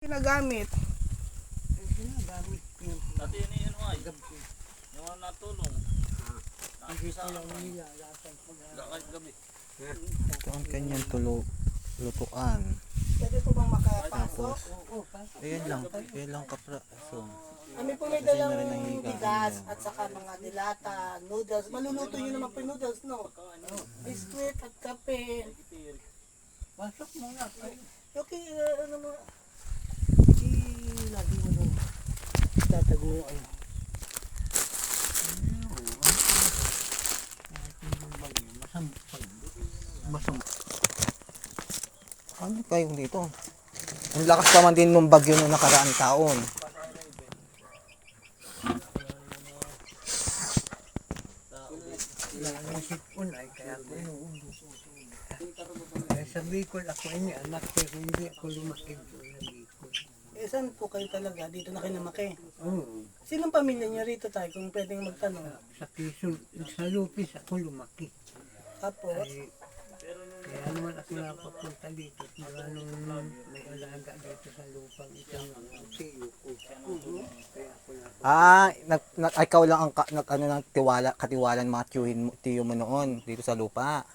Ginagamit. Dati ini ano ay. Yung mga natulong. Kahit gabi. Ito ang kanyang lutuan. Pwede po bang makapasok? Ayan lang kapraso. Kami po may dalang bigas at saka mga dilata, noodles. Maluluto nyo naman po yung noodles, no? Biskuit at kape. Pasok mo nga. Okay, ano mo? Lagi mo doon. Tataguan. Ano kayong dito? Ang lakas pa man din nung bagyo nung nakaraang taon. Sipon ay kaya ako inuubos. Kaya sa Bicol ako ini anak pero hindi ako lumaki doon sa Bicol. Eh, saan po kayo talaga? Dito na kayo namaki. Oo. Sinong pamilya niyo rito tayo kung pwedeng magtanong? Sa Quezon, sa Lupis ako lumaki. Tapos, Ay, kaya naman ako napapunta dito. Diba nung may alaga dito sa lupang isang tiyo ko. Kaya ako Ikaw lang ang katiwala ng mga tiyo mo noon dito sa lupa.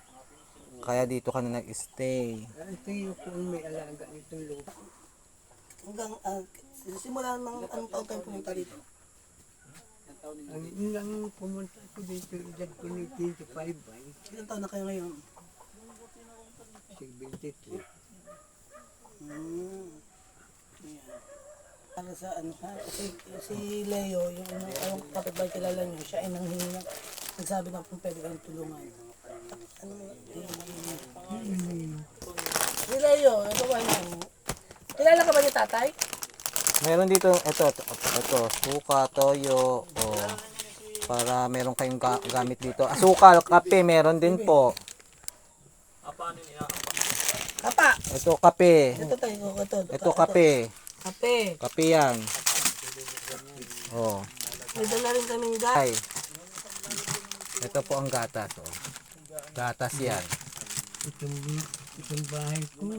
Kaya dito ka na nag-stay. ang tiyo ko ang may alaga nitong lupa. hanggang, simula ng anong taon tayo pumunta dito? Ang inang pumunta ko dito, edad ko ni 25 ay Ilang taon na kayo ngayon? 73. Ayan. Para sa ano ha, si Leo, yung kapitbahay kilala niyo, siya ay nanghingi na, nagsabi na kung pwede kayong tulungan. Ano mo? Si Leo, ito ba yun? Kilala ka ba ni tatay? Meron dito, ito, suka, toyo, para meron kayong gamit dito. Asukal, kape, meron din po. Apa niya? Kapa! Ito, kape. Ito tayo, Ito, kape. Kape. Kape yan. Oh. May dala rin kaming Ay. Ito po ang gatas. Gatas yan. Itong bahay ko,